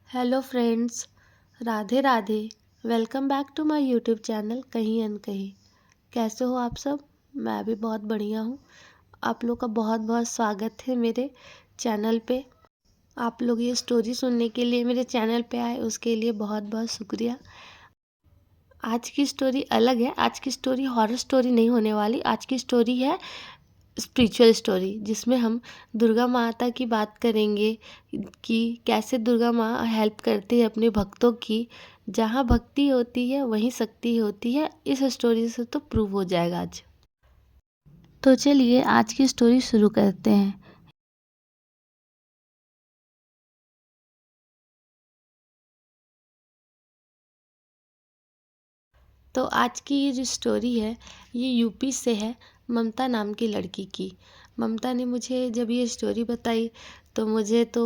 Hello friends, Radhe Radhe. Welcome back to my YouTube channel Kahin Ankahin. कैसे हो आप सब? मैं भी बहुत बढ़िया हूँ। आप लोग का बहुत बहुत स्वागत है मेरे चैनल पे। आप लोग ये स्टोरी सुनने के लिए मेरे चैनल पे आए, उसके लिए बहुत बहुत शुक्रिया। आज की स्टोरी अलग है। आज की स्टोरी हॉरर स्टोरी नहीं होने वाली। आज की स्टोरी है स्पिरिचुअल स्टोरी, जिसमें हम दुर्गा माता की बात करेंगे कि कैसे दुर्गा माँ हेल्प करती है अपने भक्तों की। जहाँ भक्ति होती है वहीं शक्ति होती है। इस स्टोरी से तो प्रूव हो जाएगा आज। तो चलिए आज की स्टोरी शुरू करते हैं। तो आज की ये जो स्टोरी है ये यूपी से है, ममता नाम की लड़की की। ममता ने मुझे जब ये स्टोरी बताई तो मुझे तो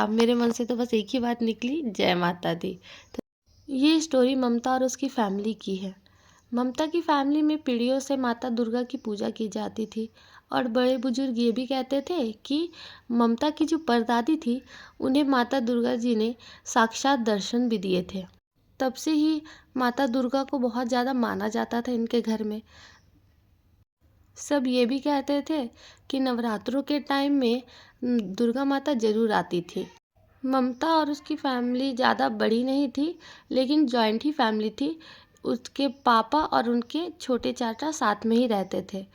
मेरे मन से तो बस एक ही बात निकली, जय माता दी। ये स्टोरी ममता और उसकी फैमिली की है। ममता की फैमिली में पीढ़ियों से माता दुर्गा की पूजा की जाती थी और बड़े बुजुर्ग ये भी कहते थे कि ममता की जो परदादी थी उन्हें माता दुर्गा जी ने साक्षात दर्शन भी दिए थे। तब से ही माता दुर्गा को बहुत ज़्यादा माना जाता था इनके घर में। सब ये भी कहते थे कि नवरात्रों के टाइम में दुर्गा माता जरूर आती थी। ममता और उसकी फैमिली ज़्यादा बड़ी नहीं थी, लेकिन जॉइंट ही फैमिली थी। उसके पापा और उनके छोटे चाचा साथ में ही रहते थे,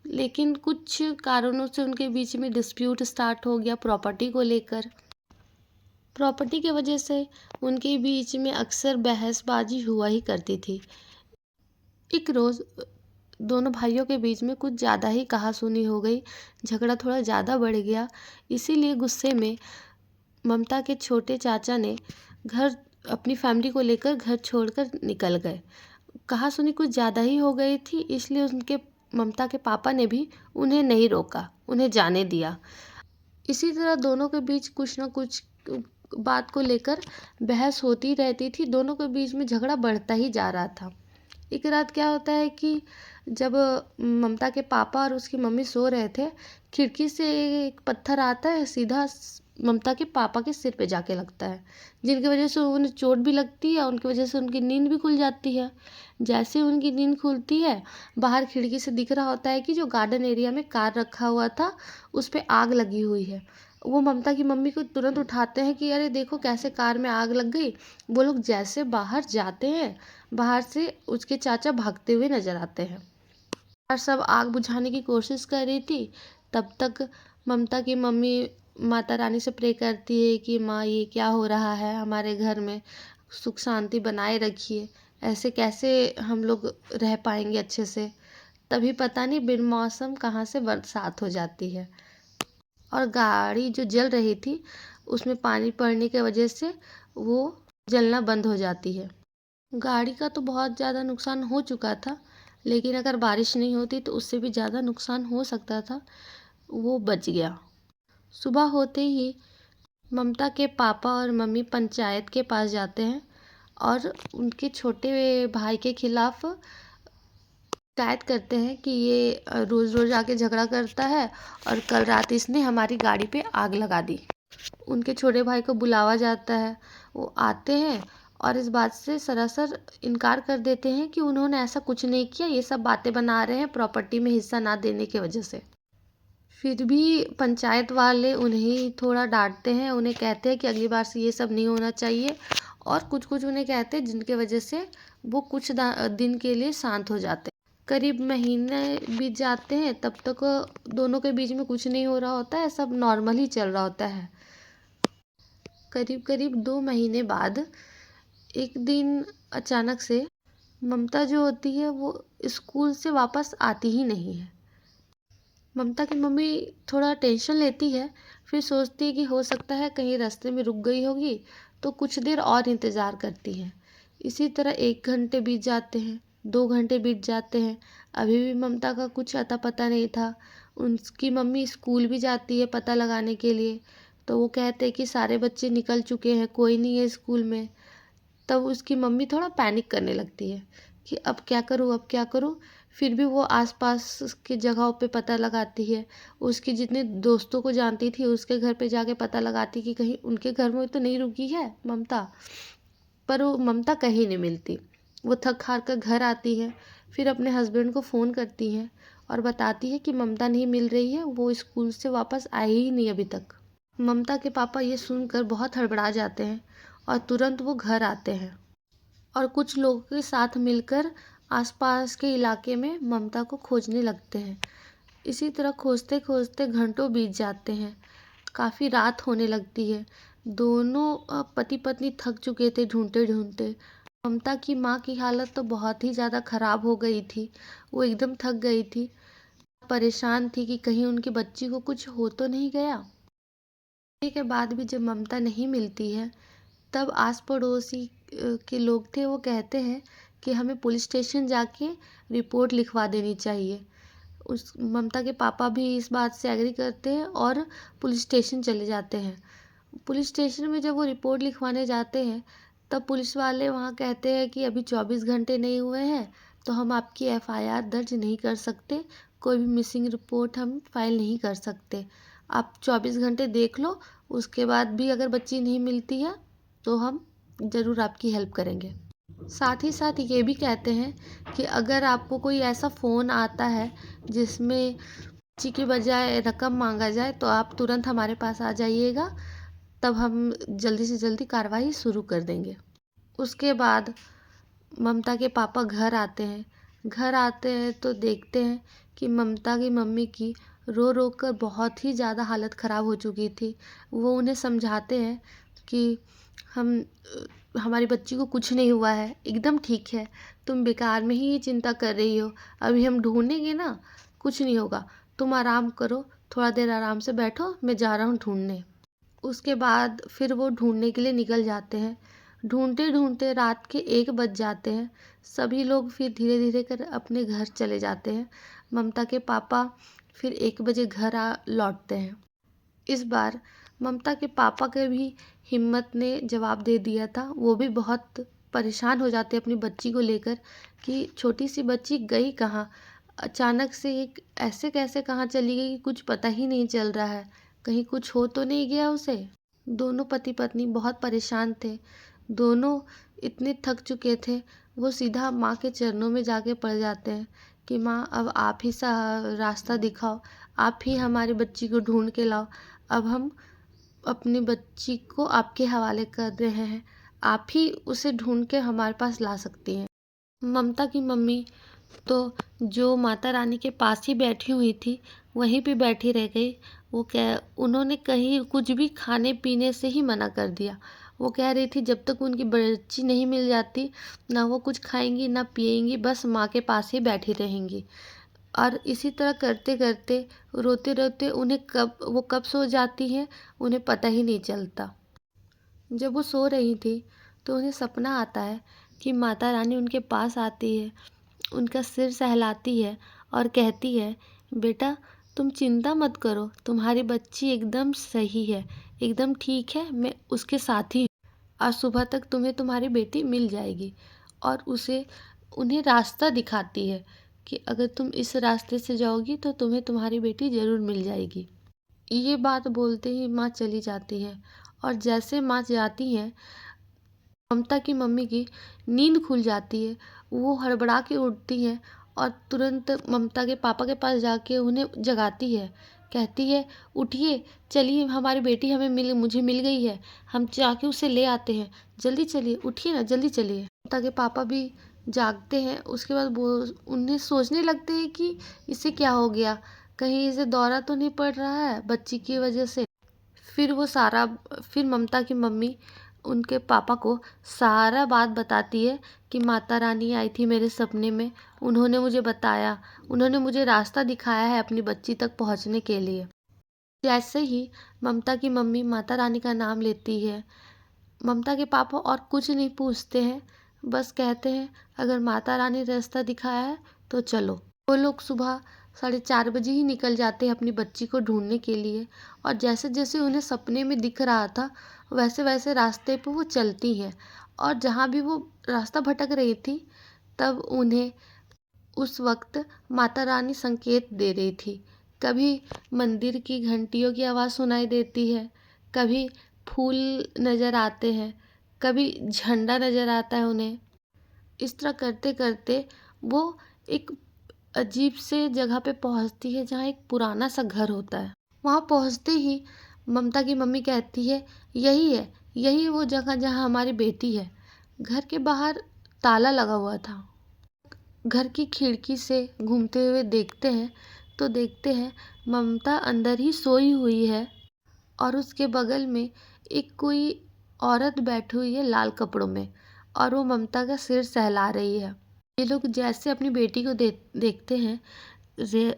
लेकिन कुछ कारणों से उनके बीच में डिस्प्यूट स्टार्ट हो गया प्रॉपर्टी को लेकर। प्रॉपर्टी की वजह से उनके बीच में अक्सर बहसबाजी हुआ ही करती थी। एक रोज़ दोनों भाइयों के बीच में कुछ ज़्यादा ही कहासुनी हो गई। झगड़ा थोड़ा ज़्यादा बढ़ गया। इसीलिए गुस्से में ममता के छोटे चाचा ने घर अपनी फैमिली को लेकर घर छोड़कर निकल गए। कहासुनी कुछ ज़्यादा ही हो गई थी, इसलिए उनके ममता के पापा ने भी उन्हें नहीं रोका, उन्हें जाने दिया। इसी तरह दोनों के बीच कुछ ना कुछ बात को लेकर बहस होती रहती थी। दोनों के बीच में झगड़ा बढ़ता ही जा रहा था। एक रात क्या होता है कि जब ममता के पापा और उसकी मम्मी सो रहे थे, खिड़की से एक पत्थर आता है, सीधा ममता के पापा के सिर पे जाके लगता है, जिनकी वजह से उन्हें चोट भी लगती है और उनकी वजह से उनकी नींद भी खुल जाती है। जैसे उनकी नींद खुलती है, बाहर खिड़की से दिख रहा होता है कि जो गार्डन एरिया में कार रखा हुआ था उस पर आग लगी हुई है। वो ममता की मम्मी को तुरंत उठाते हैं कि अरे देखो कैसे कार में आग लग गई। वो लोग जैसे बाहर जाते हैं, बाहर से उसके चाचा भागते हुए नजर आते हैं और सब आग बुझाने की कोशिश कर रही थी। तब तक ममता की मम्मी माता रानी से प्रे करती है कि माँ ये क्या हो रहा है हमारे घर में, सुख शांति बनाए रखिए, ऐसे कैसे हम लोग रह पाएंगे अच्छे से। तभी पता नहीं बिन मौसम कहाँ से बरसात हो जाती है और गाड़ी जो जल रही थी उसमें पानी पड़ने की वजह से वो जलना बंद हो जाती है। गाड़ी का तो बहुत ज़्यादा नुकसान हो चुका था, लेकिन अगर बारिश नहीं होती तो उससे भी ज़्यादा नुकसान हो सकता था। वो बच गया। सुबह होते ही ममता के पापा और मम्मी पंचायत के पास जाते हैं और उनके छोटे भाई के खिलाफ शिकायत करते हैं कि ये रोज़ रोज़ आके झगड़ा करता है और कल रात इसने हमारी गाड़ी पे आग लगा दी। उनके छोटे भाई को बुलावा जाता है। वो आते हैं और इस बात से सरासर इनकार कर देते हैं कि उन्होंने ऐसा कुछ नहीं किया, ये सब बातें बना रहे हैं प्रॉपर्टी में हिस्सा ना देने की वजह से। फिर भी पंचायत वाले उन्हें थोड़ा डांटते हैं, उन्हें कहते हैं कि अगली बार से ये सब नहीं होना चाहिए और कुछ कुछ उन्हें कहते हैं जिनके वजह से वो कुछ दिन के लिए शांत हो जाते हैं। करीब महीने बीत जाते हैं, तब तक दोनों के बीच में कुछ नहीं हो रहा होता है, सब नॉर्मल ही चल रहा होता है। करीब करीब 2 महीने बाद एक दिन अचानक से ममता जो होती है वो स्कूल से वापस आती ही नहीं है। ममता की मम्मी थोड़ा टेंशन लेती है, फिर सोचती है कि हो सकता है कहीं रास्ते में रुक गई होगी, तो कुछ देर और इंतज़ार करती है। इसी तरह 1 घंटे बीत जाते हैं, 2 घंटे बीत जाते हैं। अभी भी ममता का कुछ अता पता नहीं था। उनकी मम्मी स्कूल भी जाती है पता लगाने के लिए, तो वो कहते हैं कि सारे बच्चे निकल चुके हैं, कोई नहीं है स्कूल में। तब उसकी मम्मी थोड़ा पैनिक करने लगती है कि अब क्या करूँ अब क्या करूँ। फिर भी वो आसपास की जगहों पे पता लगाती है। उसके जितने दोस्तों को जानती थी उसके घर पे जाके पता लगाती कि कहीं उनके घर में तो नहीं रुकी है ममता। पर वो ममता कहीं नहीं मिलती। वो थक हार कर घर आती है, फिर अपने हस्बैंड को फ़ोन करती है और बताती है कि ममता नहीं मिल रही है, वो स्कूल से वापस आई ही नहीं अभी तक। ममता के पापा ये सुनकर बहुत हड़बड़ा जाते हैं और तुरंत वो घर आते हैं और कुछ लोगों के साथ मिलकर आसपास के इलाके में ममता को खोजने लगते हैं। इसी तरह खोजते खोजते घंटों बीत जाते हैं। काफ़ी रात होने लगती है। दोनों पति पत्नी थक चुके थे ढूंढते ढूंढते। ममता की माँ की हालत तो बहुत ही ज़्यादा ख़राब हो गई थी। वो एकदम थक गई थी, परेशान थी कि कहीं उनकी बच्ची को कुछ हो तो नहीं गया। के बाद भी जब ममता नहीं मिलती है, तब आस पड़ोसी के लोग थे, वो कहते हैं कि हमें पुलिस स्टेशन जाके रिपोर्ट लिखवा देनी चाहिए। उस ममता के पापा भी इस बात से एग्री करते हैं और पुलिस स्टेशन चले जाते हैं। पुलिस स्टेशन में जब वो रिपोर्ट लिखवाने जाते हैं, तब पुलिस वाले वहाँ कहते हैं कि अभी 24 घंटे नहीं हुए हैं तो हम आपकी एफआईआर दर्ज नहीं कर सकते, कोई भी मिसिंग रिपोर्ट हम फाइल नहीं कर सकते। आप 24 घंटे देख लो, उसके बाद भी अगर बच्ची नहीं मिलती है तो हम ज़रूर आपकी हेल्प करेंगे। साथ ही साथ ये भी कहते हैं कि अगर आपको कोई ऐसा फ़ोन आता है जिसमें बच्ची की बजाय रकम मांगा जाए तो आप तुरंत हमारे पास आ जाइएगा, तब हम जल्दी से जल्दी कार्रवाई शुरू कर देंगे। उसके बाद ममता के पापा घर आते हैं। घर आते हैं तो देखते हैं कि ममता की मम्मी की रो रो कर बहुत ही ज़्यादा हालत ख़राब हो चुकी थी। वो उन्हें समझाते हैं कि हम हमारी बच्ची को कुछ नहीं हुआ है, एकदम ठीक है, तुम बेकार में ही ये चिंता कर रही हो, अभी हम ढूंढेंगे ना, कुछ नहीं होगा, तुम आराम करो, थोड़ा देर आराम से बैठो, मैं जा रहा हूँ ढूंढने। उसके बाद फिर वो ढूंढने के लिए निकल जाते हैं। ढूंढते ढूंढते रात के 1 बज जाते हैं। सभी लोग फिर धीरे धीरे कर अपने घर चले जाते हैं। ममता के पापा फिर 1 बजे घर आ लौटते हैं। इस बार ममता के पापा के भी हिम्मत ने जवाब दे दिया था। वो भी बहुत परेशान हो जाते अपनी बच्ची को लेकर कि छोटी सी बच्ची गई कहाँ, अचानक से एक ऐसे कैसे कहाँ चली गई कि कुछ पता ही नहीं चल रहा है, कहीं कुछ हो तो नहीं गया उसे। दोनों पति पत्नी बहुत परेशान थे। दोनों इतने थक चुके थे, वो सीधा माँ के चरणों में जाके पड़ जाते हैं कि माँ अब आप ही सा रास्ता दिखाओ, आप ही हमारी बच्ची को ढूंढ के लाओ। अब हम अपनी बच्ची को आपके हवाले कर रहे हैं, आप ही उसे ढूंढ के हमारे पास ला सकती हैं। ममता की मम्मी तो जो माता रानी के पास ही बैठी हुई थी, वहीं पे बैठी रह गई। वो कह उन्होंने कहीं कुछ भी खाने पीने से ही मना कर दिया। वो कह रही थी जब तक उनकी बच्ची नहीं मिल जाती, ना वो कुछ खाएंगी ना पिएंगी, बस माँ के पास ही बैठी रहेंगी। और इसी तरह करते करते, रोते रोते उन्हें कब सो जाती हैं, उन्हें पता ही नहीं चलता। जब वो सो रही थी तो उन्हें सपना आता है कि माता रानी उनके पास आती है, उनका सिर सहलाती है और कहती है, बेटा तुम चिंता मत करो, तुम्हारी बच्ची एकदम सही है, एकदम ठीक है, मैं उसके साथ ही हूँ। आज सुबह तक तुम्हें तुम्हारी बेटी मिल जाएगी। और उन्हें रास्ता दिखाती है कि अगर तुम इस रास्ते से जाओगी तो तुम्हें तुम्हारी बेटी ज़रूर मिल जाएगी। ये बात बोलते ही माँ चली जाती है और जैसे माँ जाती हैं, ममता की मम्मी की नींद खुल जाती है। वो हड़बड़ा के उठती है और तुरंत ममता के पापा के पास जाके उन्हें जगाती है। कहती है, उठिए, चलिए, हमारी बेटी मुझे मिल गई है, हम जाके उसे ले आते हैं, जल्दी चलिए, उठिए ना, जल्दी चलिए। ममता के पापा भी जागते हैं। उसके बाद वो उन्हें सोचने लगते हैं कि इसे क्या हो गया, कहीं इसे दौरा तो नहीं पड़ रहा है बच्ची की वजह से। फिर ममता की मम्मी उनके पापा को सारा बात बताती है कि माता रानी आई थी मेरे सपने में, उन्होंने मुझे बताया, उन्होंने मुझे रास्ता दिखाया है अपनी बच्ची तक पहुंचने के लिए। जैसे ही ममता की मम्मी माता रानी का नाम लेती है, ममता के पापा और कुछ नहीं पूछते हैं, बस कहते हैं अगर माता रानी रास्ता दिखाया है तो चलो। वो लोग सुबह 4:30 बजे ही निकल जाते हैं अपनी बच्ची को ढूंढने के लिए और जैसे जैसे उन्हें सपने में दिख रहा था वैसे वैसे रास्ते पे वो चलती हैं और जहाँ भी वो रास्ता भटक रही थी, तब उन्हें उस वक्त माता रानी संकेत दे रही थी। कभी मंदिर की घंटियों की आवाज़ सुनाई देती है, कभी फूल नज़र आते हैं, कभी झंडा नज़र आता है उन्हें। इस तरह करते करते वो एक अजीब से जगह पे पहुंचती है जहाँ एक पुराना सा घर होता है। वहाँ पहुंचते ही ममता की मम्मी कहती है, यही है वो जगह जहाँ हमारी बेटी है। घर के बाहर ताला लगा हुआ था। घर की खिड़की से घूमते हुए देखते हैं तो देखते हैं ममता अंदर ही सोई हुई है और उसके बगल में एक कोई औरत बैठी हुई है लाल कपड़ों में, और वो ममता का सिर सहला रही है। ये लोग जैसे अपनी बेटी को देखते हैं,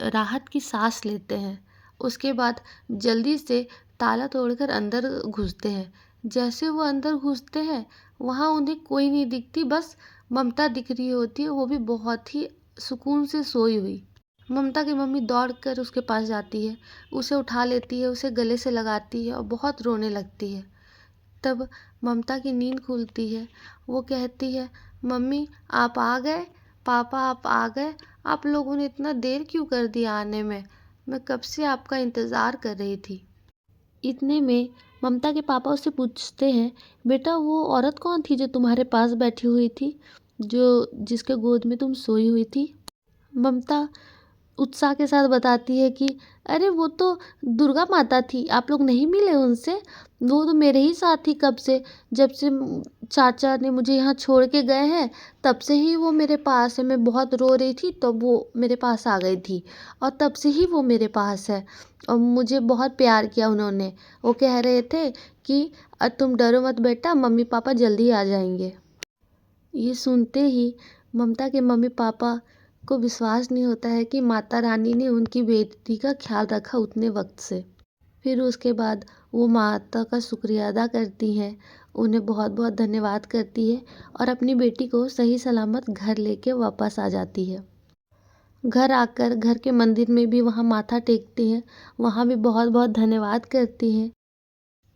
राहत की सांस लेते हैं। उसके बाद जल्दी से ताला तोड़कर अंदर घुसते हैं। जैसे वो अंदर घुसते हैं वहाँ उन्हें कोई नहीं दिखती, बस ममता दिख रही होती है, वो भी बहुत ही सुकून से सोई हुई। ममता की मम्मी दौड़कर उसके पास जाती है, उसे उठा लेती है, उसे गले से लगाती है और बहुत रोने लगती है। तब ममता की नींद खुलती है। वो कहती है, मम्मी आप आ गए, पापा आप आ गए, आप लोगों ने इतना देर क्यों कर दिया आने में, मैं कब से आपका इंतज़ार कर रही थी। इतने में ममता के पापा उससे पूछते हैं, बेटा वो औरत कौन थी जो तुम्हारे पास बैठी हुई थी, जो जिसके गोद में तुम सोई हुई थी। ममता उत्साह के साथ बताती है कि अरे वो तो दुर्गा माता थी, आप लोग नहीं मिले उनसे, वो तो मेरे ही साथ थी कब से, जब से चाचा ने मुझे यहाँ छोड़ के गए हैं तब से ही वो मेरे पास है। मैं बहुत रो रही थी तब वो मेरे पास आ गई थी और तब से ही वो मेरे पास है और मुझे बहुत प्यार किया उन्होंने। वो कह रहे थे कि तुम डरो मत बेटा, मम्मी पापा जल्दी आ जाएंगे। ये सुनते ही ममता के मम्मी पापा को विश्वास नहीं होता है कि माता रानी ने उनकी बेटी का ख्याल रखा उतने वक्त से। फिर उसके बाद वो माता का शुक्रिया अदा करती हैं, उन्हें बहुत बहुत धन्यवाद करती है और अपनी बेटी को सही सलामत घर लेके वापस आ जाती है। घर आकर घर के मंदिर में भी वहाँ माथा टेकती हैं, वहाँ भी बहुत बहुत धन्यवाद करती हैं।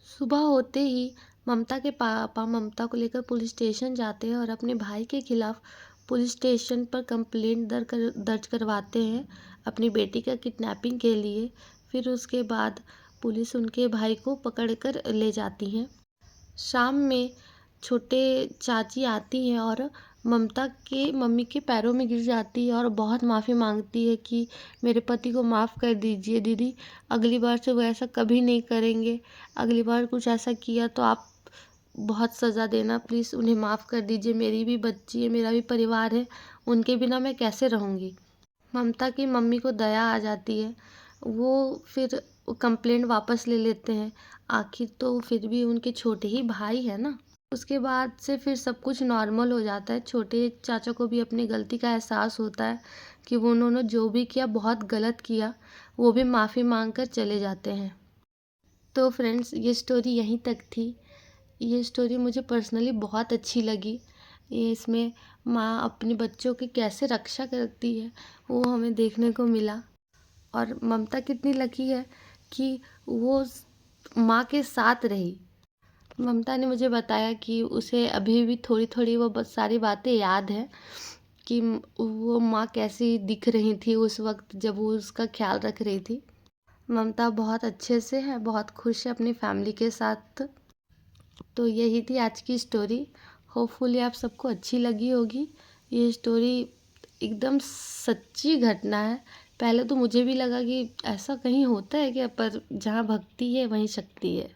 सुबह होते ही ममता के पापा ममता को लेकर पुलिस स्टेशन जाते हैं और अपने भाई के खिलाफ पुलिस स्टेशन पर कंप्लेंट दर्ज करवाते हैं अपनी बेटी का किडनैपिंग के लिए। फिर उसके बाद पुलिस उनके भाई को पकड़कर ले जाती है। शाम में छोटे चाची आती हैं और ममता के मम्मी के पैरों में गिर जाती है और बहुत माफ़ी मांगती है कि मेरे पति को माफ़ कर दीजिए दीदी, अगली बार से वो ऐसा कभी नहीं करेंगे, अगली बार कुछ ऐसा किया तो आप बहुत सज़ा देना प्लीज़, उन्हें माफ़ कर दीजिए, मेरी भी बच्ची है, मेरा भी परिवार है, उनके बिना मैं कैसे रहूँगी। ममता की मम्मी को दया आ जाती है, वो फिर कंप्लेंट वापस ले लेते हैं। आखिर तो फिर भी उनके छोटे ही भाई है ना। उसके बाद से फिर सब कुछ नॉर्मल हो जाता है। छोटे चाचा को भी अपनी गलती का एहसास होता है कि वो उन्होंने जो भी किया बहुत गलत किया, वो भी माफ़ी मांग कर चले जाते हैं। तो फ्रेंड्स ये स्टोरी यहीं तक थी। ये स्टोरी मुझे पर्सनली बहुत अच्छी लगी। ये इसमें माँ अपने बच्चों की कैसे रक्षा करती है वो हमें देखने को मिला। और ममता कितनी लकी है कि वो माँ के साथ रही। ममता ने मुझे बताया कि उसे अभी भी थोड़ी थोड़ी वो सारी बातें याद है कि वो माँ कैसी दिख रही थी उस वक्त जब वो उसका ख्याल रख रही थी। ममता बहुत अच्छे से है, बहुत खुश है अपनी फैमिली के साथ। तो यही थी आज की स्टोरी। होपफुली आप सबको अच्छी लगी होगी। ये स्टोरी एकदम सच्ची घटना है। पहले तो मुझे भी लगा कि ऐसा कहीं होता है क्या, पर जहाँ भक्ति है वहीं शक्ति है।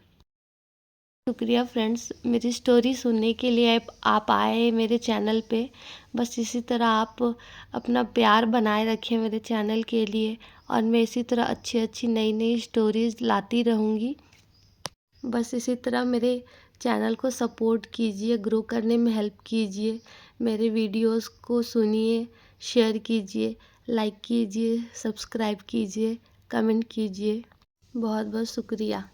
शुक्रिया फ्रेंड्स मेरी स्टोरी सुनने के लिए। आप आए मेरे चैनल पे। बस इसी तरह आप अपना प्यार बनाए रखें मेरे चैनल के लिए और मैं इसी तरह अच्छी अच्छी नई नई स्टोरीज़ लाती रहूँगी। बस इसी तरह मेरे चैनल को सपोर्ट कीजिए, ग्रो करने में हेल्प कीजिए। मेरे वीडियोस को सुनिए, शेयर कीजिए, लाइक कीजिए, सब्सक्राइब कीजिए, कमेंट कीजिए। बहुत बहुत शुक्रिया।